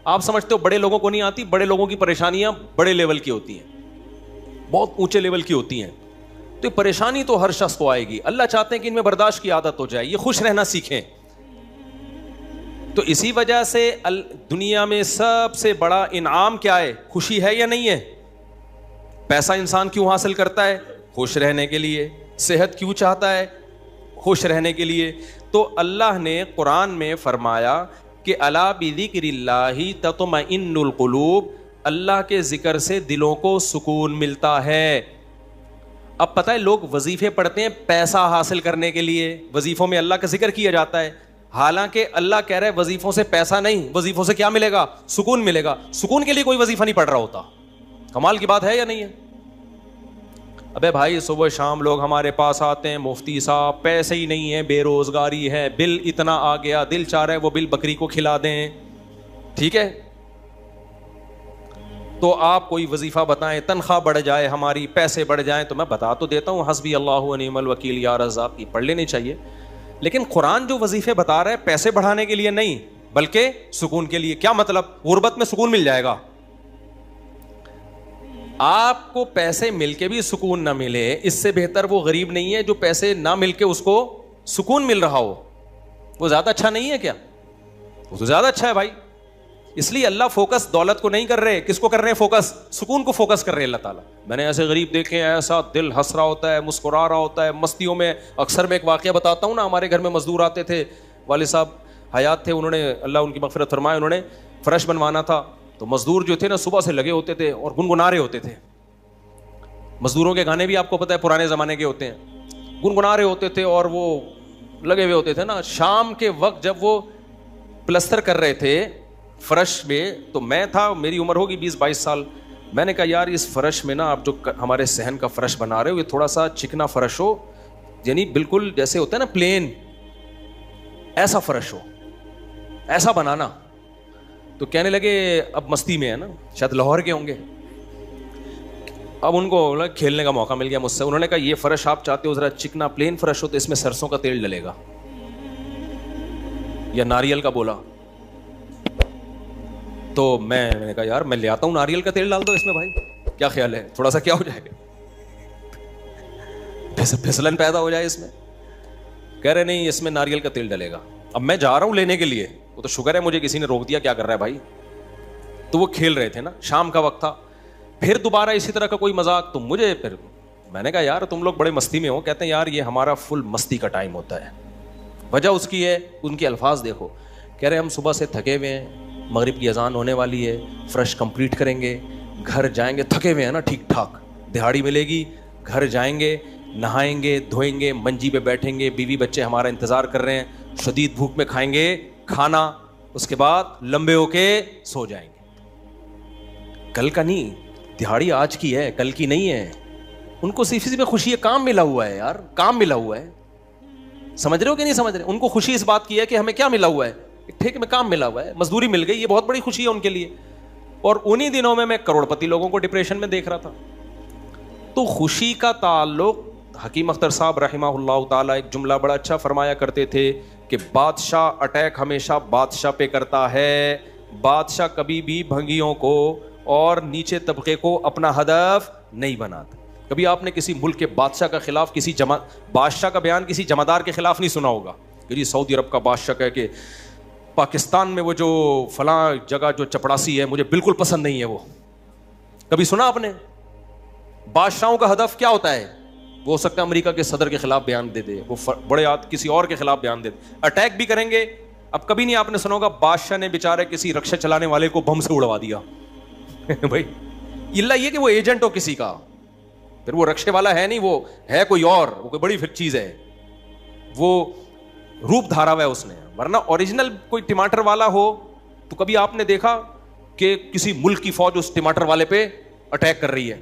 آپ سمجھتے ہو بڑے لوگوں کو نہیں آتی, بڑے لوگوں کی پریشانیاں بڑے لیول کی ہوتی ہیں, بہت اونچے لیول کی ہوتی ہیں. تو پریشانی تو ہر شخص کو آئے گی. اللہ چاہتے ہیں کہ ان میں برداشت کی عادت ہو جائے, یہ خوش رہنا سیکھیں. تو اسی وجہ سے دنیا میں سب سے بڑا انعام کیا ہے؟ خوشی ہے یا نہیں ہے؟ پیسہ انسان کیوں حاصل کرتا ہے؟ خوش رہنے کے لیے. صحت کیوں چاہتا ہے؟ خوش رہنے کے لیے. تو اللہ نے قرآن میں فرمایا کہ الا بذکر اللہ تطمئن القلوب, اللہ کے ذکر سے دلوں کو سکون ملتا ہے. اب پتہ ہے لوگ وظیفے پڑھتے ہیں پیسہ حاصل کرنے کے لیے, وظیفوں میں اللہ کا ذکر کیا جاتا ہے, حالانکہ اللہ کہہ رہا ہے وظیفوں سے پیسہ نہیں, وظیفوں سے کیا ملے گا؟ سکون ملے گا. سکون کے لیے کوئی وظیفہ نہیں پڑھ رہا ہوتا. کمال کی بات ہے یا نہیں ہے؟ ابے بھائی صبح شام لوگ ہمارے پاس آتے ہیں, مفتی صاحب پیسے ہی نہیں ہیں, بے روزگاری ہے, بل اتنا آ گیا, دل چاہ رہا ہے وہ بل بکری کو کھلا دیں. ٹھیک ہے, تو آپ کوئی وظیفہ بتائیں, تنخواہ بڑھ جائے ہماری, پیسے بڑھ جائیں. تو میں بتا تو دیتا ہوں حسبی اللہ و نعم الوکیل یا رزاق, کی پڑھ لینی چاہیے. لیکن قرآن جو وظیفے بتا رہا ہے پیسے بڑھانے کے لیے نہیں بلکہ سکون کے لیے. کیا مطلب؟ غربت میں سکون مل جائے گا. آپ کو پیسے مل کے بھی سکون نہ ملے, اس سے بہتر وہ غریب نہیں ہے جو پیسے نہ مل کے اس کو سکون مل رہا ہو. وہ زیادہ اچھا نہیں ہے کیا؟ وہ تو زیادہ اچھا ہے بھائی. اس لیے اللہ فوکس دولت کو نہیں کر رہے, کس کو کر رہے ہیں فوکس؟ سکون کو فوکس کر رہے ہیں اللہ تعالیٰ. میں نے ایسے غریب دیکھے ہیں, ایسا دل ہنس رہا ہوتا ہے, مسکرا رہا ہوتا ہے مستیوں میں. اکثر میں ایک واقعہ بتاتا ہوں نا, ہمارے گھر میں مزدور آتے تھے, والد صاحب حیات تھے, انہوں نے اللہ ان کی مغفرت فرمائے, انہوں نے فرش بنوانا تھا. تو مزدور جو تھے نا صبح سے لگے ہوتے تھے اور گنگنا رہے ہوتے تھے. مزدوروں کے گانے بھی آپ کو پتہ ہے پرانے زمانے کے ہوتے ہیں, گنگنا رہے ہوتے تھے اور وہ لگے ہوئے ہوتے تھے نا. شام کے وقت جب وہ پلستر کر رہے تھے فرش میں, تو میں تھا, میری عمر ہوگی 20-22 سال. میں نے کہا یار اس فرش میں نا آپ جو ہمارے صحن کا فرش بنا رہے ہو یہ تھوڑا سا چکنا فرش ہو, یعنی بالکل جیسے ہوتا ہے نا پلین, ایسا فرش ہو, ایسا بنانا. تو کہنے لگے, اب مستی میں ہے نا, شاید لاہور کے ہوں گے. اب ان کو کھیلنے کا موقع مل گیا مجھ سے. انہوں نے کہا یہ فرش آپ چاہتے ہو ذرا چکنا پلین فرش ہو تو اس میں سرسوں کا تیل ڈلے گا یا ناریل کا. بولا تو میں نے کہا یار میں لے آتا ہوں ناریل کا تیل ڈال دو اس میں بھائی, کیا خیال ہے؟ تھوڑا سا کیا ہو جائے گا, پھسلن پیدا ہو جائے اس میں. کہہ رہے نہیں اس میں ناریل کا تیل ڈلے گا. اب میں جا رہا ہوں لینے کے لیے, وہ تو شکر ہے مجھے کسی نے روک دیا, کیا کر رہا ہے بھائی. تو وہ کھیل رہے تھے نا, شام کا وقت تھا. پھر دوبارہ اسی طرح کا کوئی مذاق, تو مجھے پھر میں نے کہا یار تم لوگ بڑے مستی میں ہو. کہتے ہیں یار یہ ہمارا فل مستی کا ٹائم ہوتا ہے. وجہ اس کی ہے, ان کے الفاظ دیکھو. کہہ رہے ہم صبح سے تھکے ہوئے ہیں, مغرب کی اذان ہونے والی ہے, فرش کمپلیٹ کریں گے, گھر جائیں گے, تھکے ہوئے ہیں نا ٹھیک ٹھاک, دہاڑی ملے گی, گھر جائیں گے, نہائیں گے, دھوئیں گے, منجی پہ بیٹھیں گے, بیوی بچے ہمارا انتظار کر رہے ہیں, شدید بھوک میں کھائیں گے کھانا, اس کے بعد لمبے ہو کے سو جائیں گے. کل کا نہیں, دہاڑی آج کی ہے, کل کی نہیں ہے. ان کو صرف اسی پہ خوشی ہے, کام ملا ہوا ہے یار, کام ملا ہوا ہے. سمجھ رہے ہو کہ نہیں سمجھ رہے؟ ان کو خوشی اس بات کی ہے کہ ہمیں کیا ملا ہوا ہے, ٹھیک میں کام ملا ہوا ہے, مزدوری مل گئی, یہ بہت بڑی خوشی ہے ان کے لیے. اور انہی دنوں میں کروڑ پتی لوگوں کو ڈپریشن میں دیکھ رہا تھا. تو خوشی کا تعلق, حکیم اختر صاحب رحمہ اللہ تعالیٰ ایک جملہ بڑا اچھا فرمایا کرتے تھے کہ بادشاہ اٹیک ہمیشہ بادشاہ پہ کرتا ہے, بادشاہ کبھی بھی بھنگیوں کو اور نیچے طبقے کو اپنا ہدف نہیں بناتا. کبھی آپ نے کسی ملک کے بادشاہ کا خلاف, کسی بادشاہ کا بیان کسی جمعدار کے خلاف نہیں سنا ہوگا کہ جی سعودی عرب کا بادشاہ کہے کہ پاکستان میں وہ جو فلاں جگہ جو چپڑاسی ہے مجھے بالکل پسند نہیں ہے. وہ کبھی سنا آپ نے؟ بادشاہوں کا ہدف کیا ہوتا ہے؟ وہ ہو سکتا ہے امریکہ کے صدر کے خلاف بیان دے دے, وہ بڑے کسی اور کے خلاف بیان دے دے, اٹیک بھی کریں گے. اب کبھی نہیں آپ نے سنا ہوگا بادشاہ نے بیچارے کسی رکشا چلانے والے کو بم سے اڑوا دیا بھائی اللہ یہ کہ وہ ایجنٹ ہو کسی کا, پھر وہ رکشے والا ہے نہیں, وہ ہے کوئی اور, وہ کوئی بڑی چیز ہے, وہ روپ دھارا ہوا ہے اس نے. ورنہ اوریجنل کوئی ٹماٹر والا ہو تو کبھی آپ نے دیکھا کہ کسی ملک کی فوج اس ٹماٹر والے پہ اٹیک کر رہی ہے؟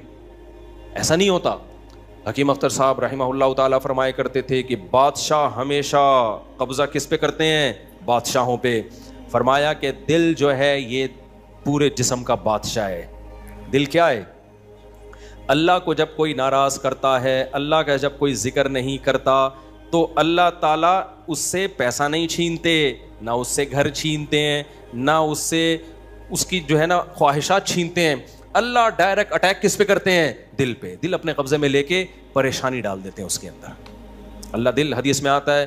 ایسا نہیں ہوتا. حکیم اختر صاحب رحمہ اللہ تعالیٰ فرمایا کرتے تھے کہ بادشاہ ہمیشہ قبضہ کس پہ کرتے ہیں؟ بادشاہوں پہ. فرمایا کہ دل جو ہے یہ پورے جسم کا بادشاہ ہے. دل کیا ہے؟ اللہ کو جب کوئی ناراض کرتا ہے, اللہ کا جب کوئی ذکر نہیں کرتا, تو اللہ تعالیٰ اس سے پیسہ نہیں چھینتے, نہ اس سے گھر چھینتے ہیں, نہ اس سے اس کی جو ہے نا خواہشات چھینتے ہیں. اللہ ڈائریکٹ اٹیک کس پہ کرتے ہیں؟ دل پہ. دل اپنے قبضے میں لے کے پریشانی ڈال دیتے ہیں اس کے اندر. اللہ دل، حدیث میں آتا ہے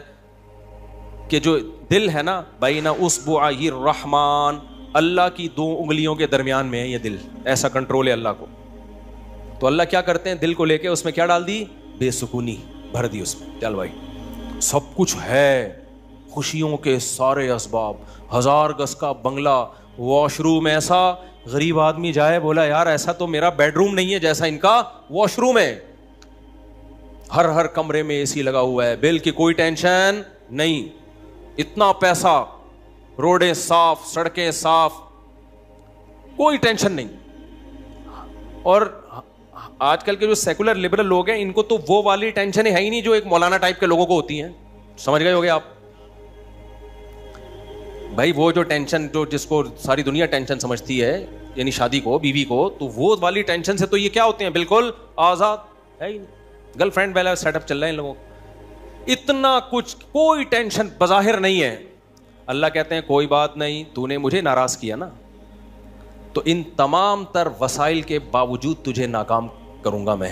کہ جو دل ہے نا بین اصبعی الرحمن، اللہ کی 2 انگلیوں کے درمیان میں ہے یہ دل. ایسا کنٹرول ہے اللہ کو. تو اللہ کیا کرتے ہیں؟ دل کو لے کے اس میں کیا ڈال دی؟ بے سکونی بھر دی اس میں. چل بھائی سب کچھ ہے، خوشیوں کے سارے اسباب، 1000 گز کا بنگلہ، واش روم ایسا، غریب آدمی جائے بولا یار ایسا تو میرا بیڈ روم نہیں ہے جیسا ان کا واش روم ہے. ہر کمرے میں اے سی لگا ہوا ہے، بل کی کوئی ٹینشن نہیں، اتنا پیسہ، روڈیں صاف، سڑکیں صاف، کوئی ٹینشن نہیں. اور آج کل کے جو سیکولر لبرل لوگ ہیں ان کو تو وہ والی ٹینشن ہے ہی نہیں جو ایک مولانا ٹائپ کے لوگوں کو ہوتی ہیں. سمجھ گئے ہوگے آپ بھائی؟ وہ جو ٹینشن جو جس کو ساری دنیا ٹینشن سمجھتی ہے، یعنی شادی کو، بیوی کو، تو وہ والی ٹینشن سے تو یہ کیا ہوتے ہیں؟ بالکل آزاد ہے ہی نہیں. گرل فرینڈ والا سیٹ اپ چل رہے ہیں ان لوگوں کو. اتنا کچھ، کوئی ٹینشن بظاہر نہیں ہے. اللہ کہتے ہیں کوئی بات نہیں، تو نے مجھے ناراض کیا نا، تو ان تمام تر وسائل کے باوجود تجھے ناکام کروں گا میں.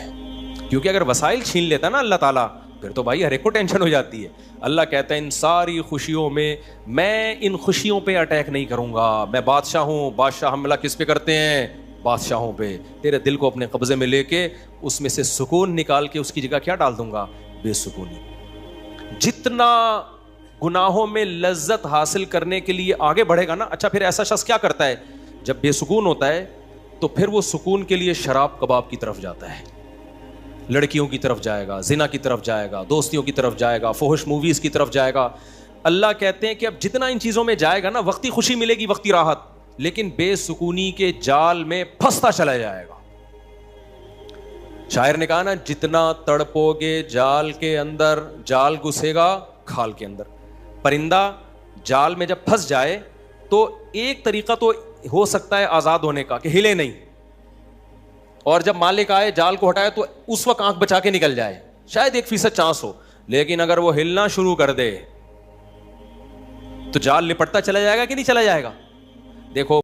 کیونکہ اگر وسائل چھین لیتا نا اللہ تعالیٰ پھر تو بھائی ہر ایک کو ٹینشن ہو جاتی ہے. اللہ کہتا ہے ان ساری خوشیوں میں ان خوشیوں پہ اٹیک نہیں کروں گا. میں بادشاہ ہوں. بادشاہ حملہ کس پہ کرتے ہیں؟ بادشاہوں پہ. تیرے دل کو اپنے قبضے میں لے کے اس میں سے سکون نکال کے اس کی جگہ کیا ڈال دوں گا؟ بے سکونی. جتنا گناہوں میں لذت حاصل کرنے کے لیے آگے بڑھے گا نا، اچھا پھر ایسا شخص کیا کرتا ہے؟ جب بے سکون ہوتا ہے تو پھر وہ سکون کے لیے شراب کباب کی طرف جاتا ہے، لڑکیوں کی طرف جائے گا، زنا کی طرف جائے گا، دوستیوں کی طرف جائے گا، فحش موویز کی طرف جائے گا. اللہ کہتے ہیں کہ اب جتنا ان چیزوں میں جائے گا نا، وقتی خوشی ملے گی، وقتی راحت، لیکن بے سکونی کے جال میں پھنستا چلا جائے گا. شاعر نے کہا نا جتنا تڑپو گے جال کے اندر، جال گھسے گا کھال کے اندر. پرندہ جال میں جب پھنس جائے تو ایک طریقہ تو ہو سکتا ہے آزاد ہونے کا کہ ہلے نہیں، اور جب مالک آئے جال کو ہٹائے تو اس وقت آنکھ بچا کے نکل جائے، شاید 1% چانس ہو. لیکن اگر وہ ہلنا شروع کر دے تو جال لپٹتا چلا جائے گا کہ نہیں چلا جائے گا؟ دیکھو